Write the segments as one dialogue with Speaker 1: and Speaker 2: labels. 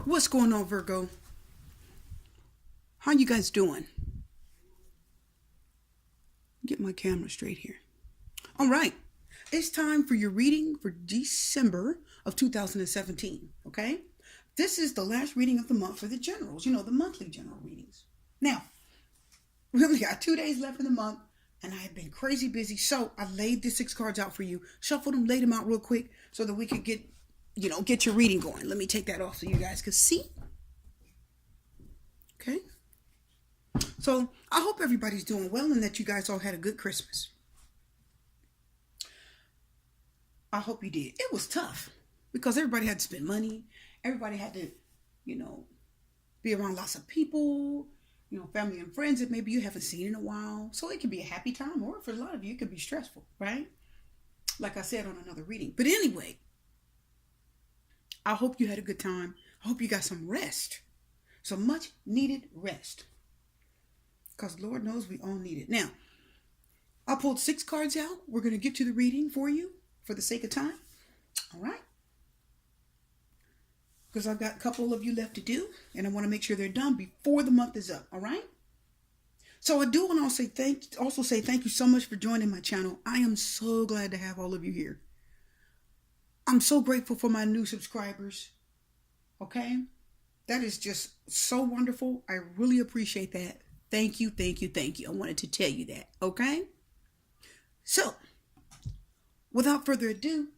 Speaker 1: What's going on, Virgo? How you guys doing? Get my camera straight here. All right. It's time for your reading for December of 2017, okay? This is the last reading of the month for the generals, the monthly general readings. Now, we only got 2 days left in the month, and I have been crazy busy, so I laid the 6 cards out for you, shuffled them, laid them out real quick so that we could get your reading going. Let me take that off so you guys can see. Okay? So I hope everybody's doing well and that you guys all had a good Christmas. I hope you did. It was tough because everybody had to spend money. Everybody had to, be around lots of people, family and friends that maybe you haven't seen in a while. So it can be a happy time, or for a lot of you, it could be stressful, right? Like I said on another reading. But anyway, I hope you had a good time. I hope you got some rest. Some much needed rest. Because Lord knows we all need it. Now, I pulled 6 cards out. We're going to get to the reading for you for the sake of time. All right. Because I've got a couple of you left to do. And I want to make sure they're done before the month is up. All right. So I do want to also say thank you so much for joining my channel. I am so glad to have all of you here. I'm so grateful for my new subscribers. Okay. That is just so wonderful. I really appreciate that. Thank you, thank you, thank you. I wanted to tell you that, okay? So, without further ado,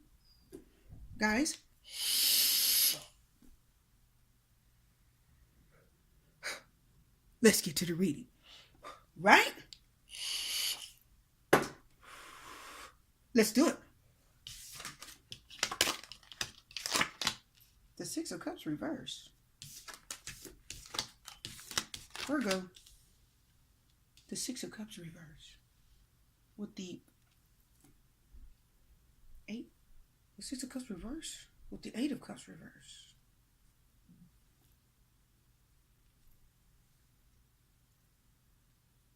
Speaker 1: guys, let's get to the reading, right? Let's do it. The 6 of Cups reversed. Virgo. The 6 of Cups reversed with the 6 of Cups reversed with the 8 of Cups reversed.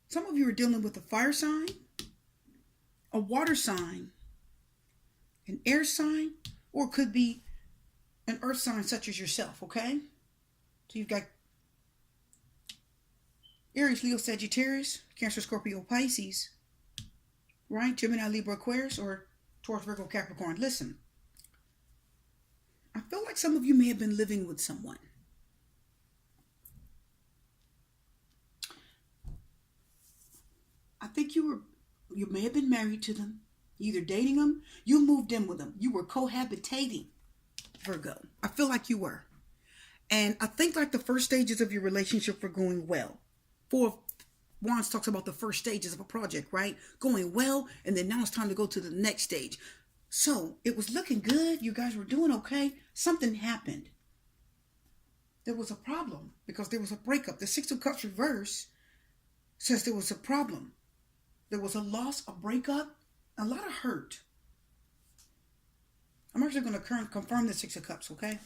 Speaker 1: Some of you are dealing with a fire sign, a water sign, an air sign, or it could be an earth sign such as yourself, okay? So you've got Aries, Leo, Sagittarius, Cancer, Scorpio, Pisces, right? Gemini, Libra, Aquarius, or Taurus, Virgo, Capricorn. Listen, I feel like some of you may have been living with someone. I think you may have been married to them, either dating them, you moved in with them, you were cohabitating, Virgo. I feel like you were. And I think like the first stages of your relationship were going well. 4 of Wands talks about the first stages of a project, right? Going well, and then now it's time to go to the next stage. So it was looking good. You guys were doing okay. Something happened. There was a problem because there was a breakup. The 6 of Cups reverse says there was a problem. There was a loss, a breakup, a lot of hurt. I'm actually going to confirm the 6 of Cups, okay?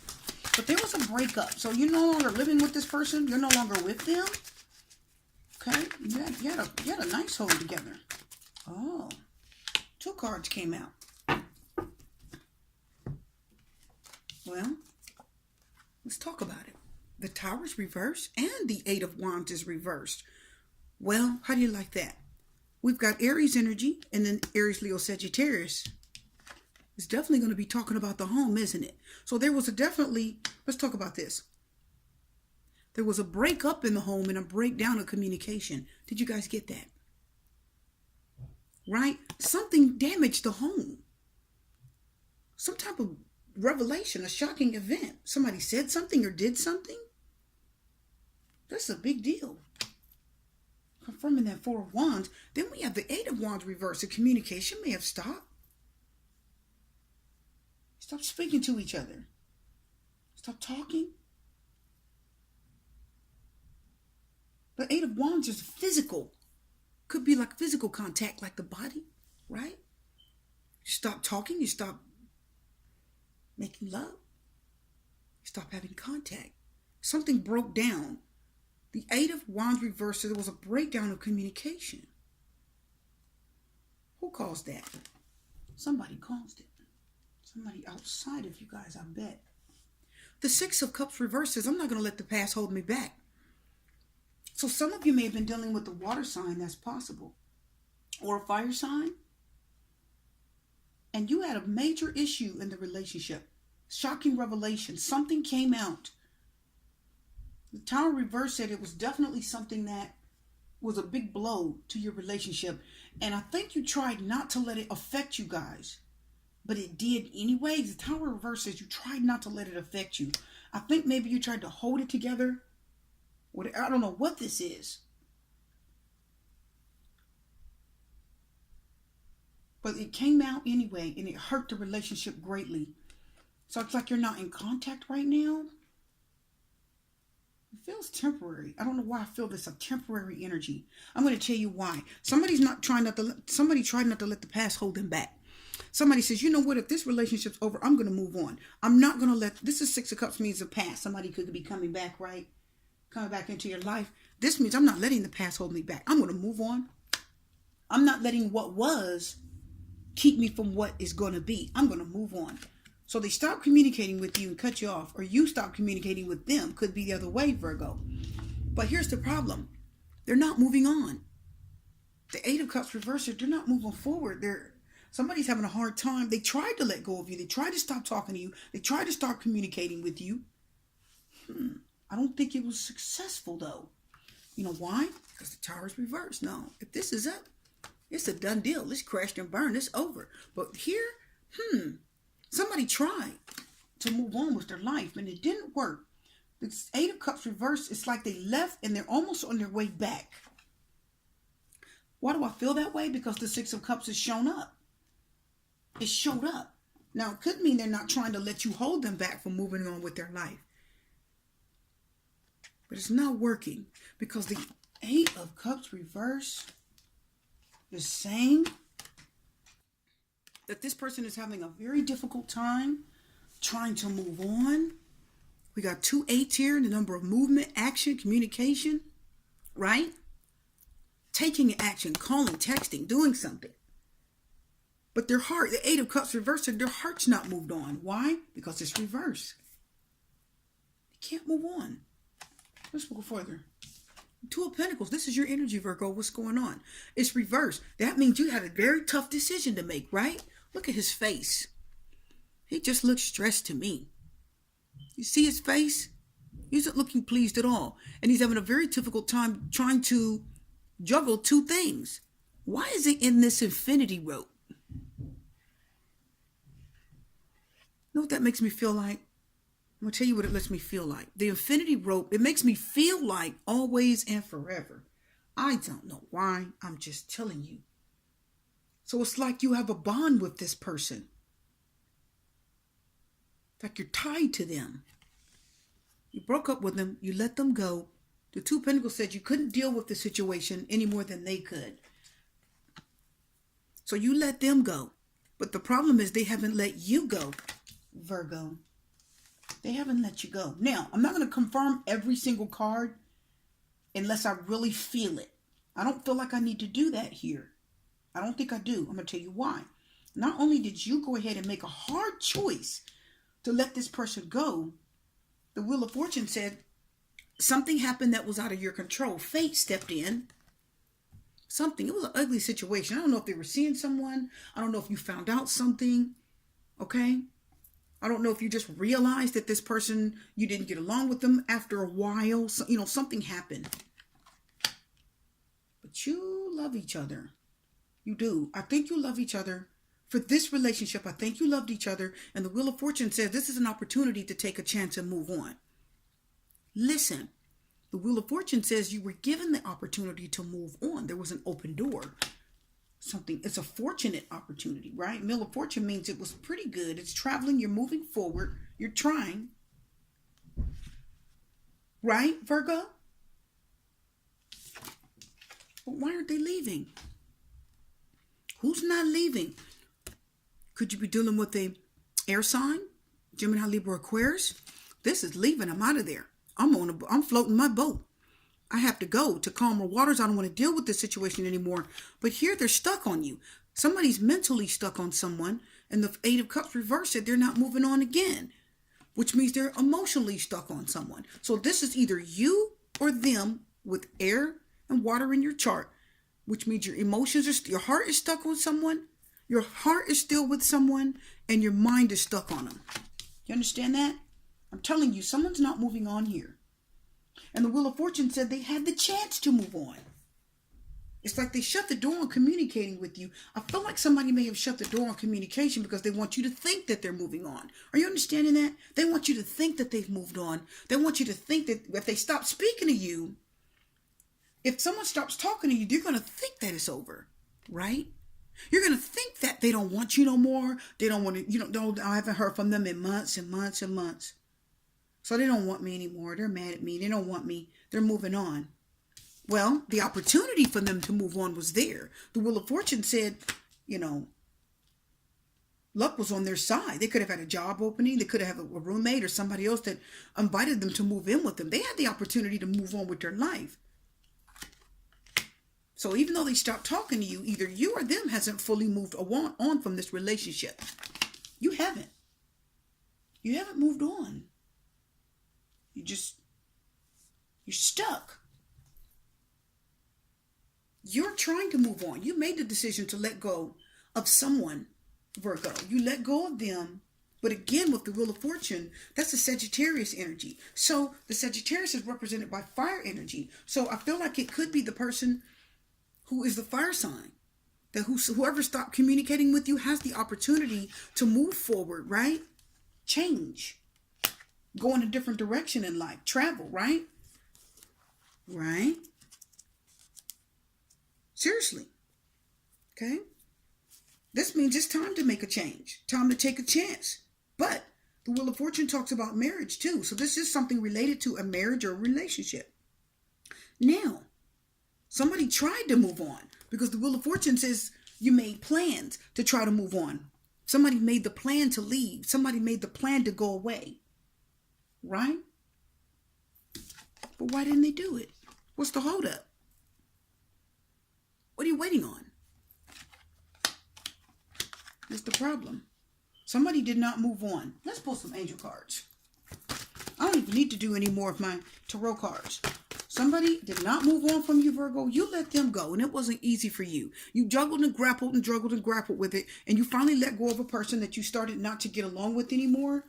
Speaker 1: But there was a breakup. So you're no longer living with this person. You're no longer with them. Okay, you had a nice hold together. Oh, 2 cards came out. Well, let's talk about it. The Tower is reversed and the 8 of Wands is reversed. Well, how do you like that? We've got Aries energy and then Aries, Leo, Sagittarius. It's definitely going to be talking about the home, isn't it? So there was let's talk about this. There was a breakup in the home and a breakdown of communication. Did you guys get that? Right? Something damaged the home. Some type of revelation, a shocking event. Somebody said something or did something. That's a big deal. Confirming that 4 of Wands. Then we have the 8 of Wands reversed. The communication may have stopped. Stop speaking to each other. Stop talking. The 8 of Wands is physical. Could be like physical contact, like the body, right? You stop talking. You stop making love. You stop having contact. Something broke down. The 8 of Wands reversed, so there was a breakdown of communication. Who caused that? Somebody caused it. Somebody outside of you guys, I bet. The Six of Cups reverse says, I'm not going to let the past hold me back. So some of you may have been dealing with a water sign, that's possible, or a fire sign, and you had a major issue in the relationship. Shocking revelation. Something came out. The Tower reverse said it was definitely something that was a big blow to your relationship. And I think you tried not to let it affect you guys, but it did anyway. The Tower reverse says you tried not to let it affect you. I think maybe you tried to hold it together. I don't know what this is. But it came out anyway, and it hurt the relationship greatly. So it's like you're not in contact right now. It feels temporary. I don't know why I feel this, a temporary energy. I'm going to tell you why. Somebody tried not to let the past hold them back. Somebody says, you know what, if this relationship's over, I'm going to move on. I'm not going to this is Six of Cups means the past. Somebody could be coming back, right? Coming back into your life. This means I'm not letting the past hold me back. I'm going to move on. I'm not letting what was keep me from what is going to be. I'm going to move on. So they stop communicating with you and cut you off, or you stop communicating with them. Could be the other way, Virgo. But here's the problem. They're not moving on. The Eight of Cups reversed, they're not moving forward. Somebody's having a hard time. They tried to let go of you. They tried to stop talking to you. They tried to start communicating with you. I don't think it was successful, though. You know why? Because the Tower is reversed. No, if this is up, it's a done deal. It's crashed and burned. It's over. But here, somebody tried to move on with their life, and it didn't work. The Eight of Cups reversed, it's like they left, and they're almost on their way back. Why do I feel that way? Because the Six of Cups has shown up. It showed up. Now, it could mean they're not trying to let you hold them back from moving on with their life. But it's not working because the Eight of Cups reverse is saying that this person is having a very difficult time trying to move on. We got 2 8s here, the number of movement, action, communication, right? Taking action, calling, texting, doing something. But their heart, the Eight of Cups reversed, their heart's not moved on. Why? Because it's reversed. They can't move on. Let's go further. 2 of Pentacles. This is your energy, Virgo. What's going on? It's reversed. That means you had a very tough decision to make, right? Look at his face. He just looks stressed to me. You see his face? He isn't looking pleased at all. And he's having a very difficult time trying to juggle 2 things. Why is he in this infinity rope? You know what that makes me feel like? I'm going to tell you what it lets me feel like. The infinity rope, it makes me feel like always and forever. I don't know why. I'm just telling you. So it's like you have a bond with this person. It's like you're tied to them. You broke up with them. You let them go. The 2 of Pentacles said you couldn't deal with the situation any more than they could. So you let them go. But the problem is they haven't let you go, Virgo. They haven't let you go. Now, I'm not going to confirm every single card unless I really feel it. I don't feel like I need to do that here. I don't think I do. I'm going to tell you why. Not only did you go ahead and make a hard choice to let this person go, the Wheel of Fortune said something happened that was out of your control. Fate stepped in. Something. It was an ugly situation. I don't know if they were seeing someone. I don't know if you found out something. Okay? I don't know if you just realized that this person, you didn't get along with them after a while. So, something happened. But you love each other. You do. I think you love each other. For this relationship, I think you loved each other. And the Wheel of Fortune says this is an opportunity to take a chance and move on. Listen, the Wheel of Fortune says you were given the opportunity to move on. There was an open door. It's a fortunate opportunity, right? Wheel of Fortune means it was pretty good. It's traveling. You're moving forward. You're trying. Right, Virgo? But why aren't they leaving? Who's not leaving? Could you be dealing with a air sign? Gemini, Libra, Aquarius? This is leaving. I'm out of there. I'm floating my boat. I have to go to calmer waters. I don't want to deal with this situation anymore. But here they're stuck on you. Somebody's mentally stuck on someone. And the Eight of Cups reversed it. They're not moving on again. which means they're emotionally stuck on someone. So this is either you or them with air and water in your chart, which means your emotions are, your heart is stuck on someone, your heart is still with someone, and your mind is stuck on them. You understand that? I'm telling you, someone's not moving on here. And the Wheel of Fortune said they had the chance to move on. It's like they shut the door on communicating with you. I feel like somebody may have shut the door on communication because they want you to think that they're moving on. Are you understanding that? They want you to think that they've moved on. They want you to think that if they stop speaking to you, if someone stops talking to you, you're going to think that it's over, right? You're going to think that they don't want you no more. They don't want to, I haven't heard from them in months and months and months. So they don't want me anymore. They're mad at me. They don't want me. They're moving on. Well, the opportunity for them to move on was there. The Wheel of Fortune said, luck was on their side. They could have had a job opening. They could have a roommate or somebody else that invited them to move in with them. They had the opportunity to move on with their life. So even though they stopped talking to you, either you or them hasn't fully moved on from this relationship. You haven't. You haven't moved on. You're stuck. You're trying to move on. You made the decision to let go of someone, Virgo. You let go of them. But again, with the Wheel of Fortune, that's the Sagittarius energy. So the Sagittarius is represented by fire energy. So I feel like it could be the person who is the fire sign. That whoever stopped communicating with you has the opportunity to move forward, right? Change. Go in a different direction in life. Travel, right? Right? Seriously. Okay? This means it's time to make a change. Time to take a chance. But the Wheel of Fortune talks about marriage too. So this is something related to a marriage or a relationship. Now, somebody tried to move on because the Wheel of Fortune says you made plans to try to move on. Somebody made the plan to leave. Somebody made the plan to go away. Right? But why didn't they do it? What's the holdup? What are you waiting on? That's the problem. Somebody did not move on. Let's pull some angel cards. I don't even need to do any more of my tarot cards. Somebody did not move on from you, Virgo. You let them go, and it wasn't easy for you. You juggled and grappled and juggled and grappled with it, and you finally let go of a person that you started not to get along with anymore.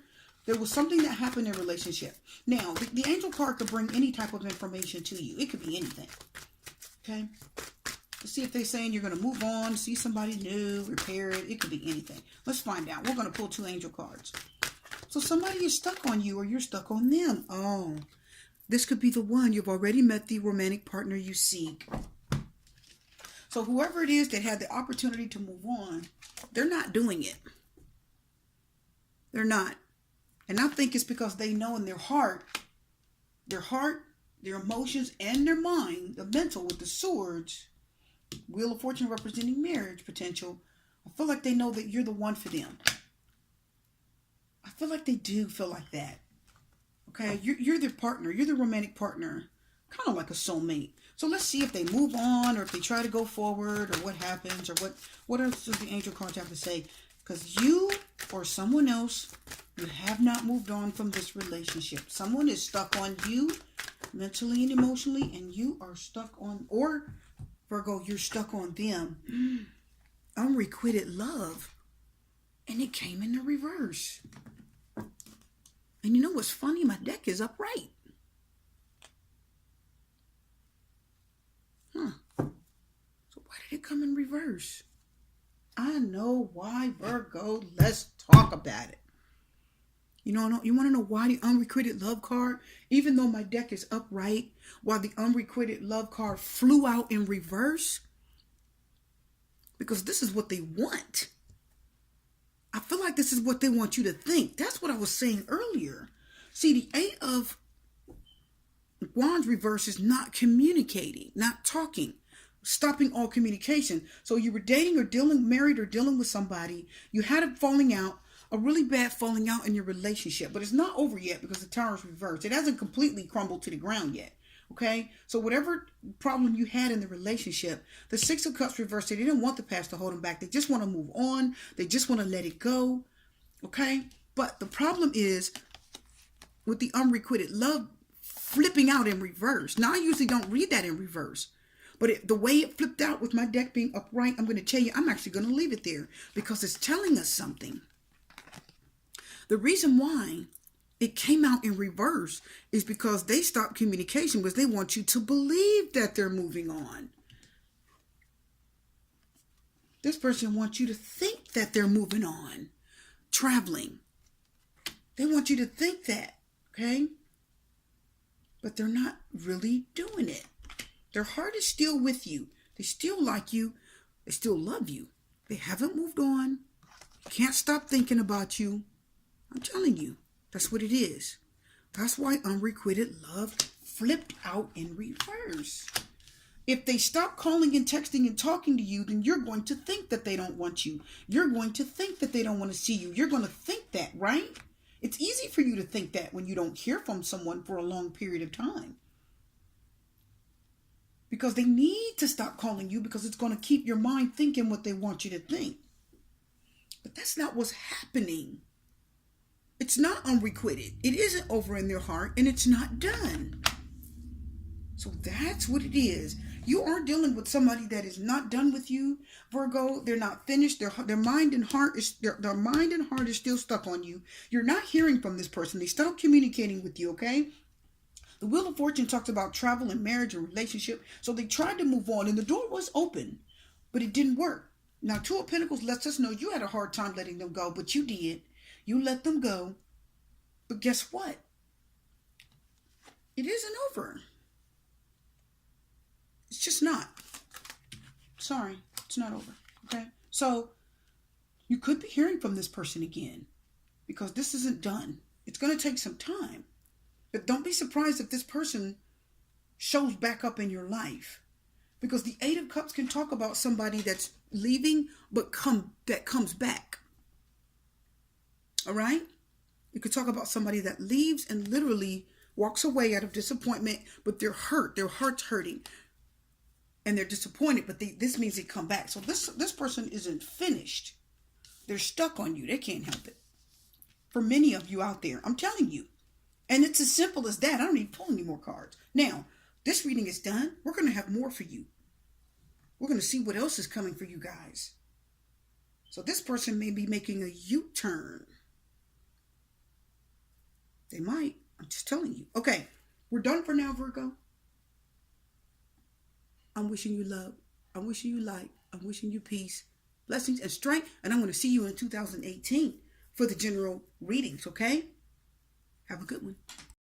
Speaker 1: There was something that happened in a relationship. Now, the angel card could bring any type of information to you. It could be anything. Okay? Let's see if they're saying you're going to move on, see somebody new, repair it. It could be anything. Let's find out. We're going to pull 2 angel cards. So somebody is stuck on you or you're stuck on them. Oh, this could be the one. You've already met the romantic partner you seek. So whoever it is that had the opportunity to move on, they're not doing it. They're not. And I think it's because they know in their heart, their emotions, and their mind, the mental with the swords, Wheel of Fortune representing marriage potential. I feel like they know that you're the one for them. I feel like they do feel like that. Okay, you're their partner. You're the romantic partner. Kind of like a soulmate. So let's see if they move on or if they try to go forward or what happens or what else does the angel cards have to say. Because you or someone else, you have not moved on from this relationship. Someone is stuck on you mentally and emotionally, and you are stuck on, or Virgo, you're stuck on them. Unrequited love. And it came in the reverse. And you know what's funny? My deck is upright. So why did it come in reverse? I know why, Virgo. Let's talk about it. You want to know why the unrequited love card, even though my deck is upright, why the unrequited love card flew out in reverse? Because this is what they want. I feel like this is what they want you to think. That's what I was saying earlier. See, the 8 of Wands reverse is not communicating, not talking, stopping all communication. So you were dating or married or dealing with somebody. You had a falling out, a really bad falling out in your relationship, but it's not over yet because the Tower is reversed. It hasn't completely crumbled to the ground yet. Okay, so whatever problem you had in the relationship, the 6 of Cups reversed, they didn't want the past to hold them back. They just want to move on. They just want to let it go. Okay, but the problem is with the unrequited love flipping out in reverse. Now, I usually don't read that in reverse. But the way it flipped out with my deck being upright, I'm going to tell you, I'm actually going to leave it there because it's telling us something. The reason why it came out in reverse is because they stopped communication because they want you to believe that they're moving on. This person wants you to think that they're moving on, traveling. They want you to think that, okay? But they're not really doing it. Their heart is still with you. They still like you. They still love you. They haven't moved on. Can't stop thinking about you. I'm telling you, that's what it is. That's why unrequited love flipped out in reverse. If they stop calling and texting and talking to you, then you're going to think that they don't want you. You're going to think that they don't want to see you. You're going to think that, right? It's easy for you to think that when you don't hear from someone for a long period of time. Because they need to stop calling you because it's going to keep your mind thinking what they want you to think. But that's not what's happening. It's not unrequited. It isn't over in their heart and it's not done. So that's what it is. You are dealing with somebody that is not done with you, Virgo. They're not finished. Their mind and heart is their mind and heart is still stuck on you. You're not hearing from this person. They stopped communicating with you, okay? The Wheel of Fortune talks about travel and marriage and relationship. So they tried to move on and the door was open, but it didn't work. Now, Two of Pentacles lets us know you had a hard time letting them go, but you did. You let them go. But guess what? It isn't over. It's just not. Sorry, it's not over. Okay? So you could be hearing from this person again because this isn't done. It's going to take some time. But don't be surprised if this person shows back up in your life. Because the Eight of Cups can talk about somebody that's leaving but that comes back. All right? You could talk about somebody that leaves and literally walks away out of disappointment, but they're hurt. Their heart's hurting. And they're disappointed, but this means they come back. So this person isn't finished. They're stuck on you. They can't help it. For many of you out there, I'm telling you. And it's as simple as that. I don't need to pull any more cards. Now, this reading is done. We're going to have more for you. We're going to see what else is coming for you guys. So this person may be making a U-turn. They might. I'm just telling you. Okay, we're done for now, Virgo. I'm wishing you love. I'm wishing you light. I'm wishing you peace, blessings, and strength. And I'm going to see you in 2018 for the general readings, okay? Have a good one.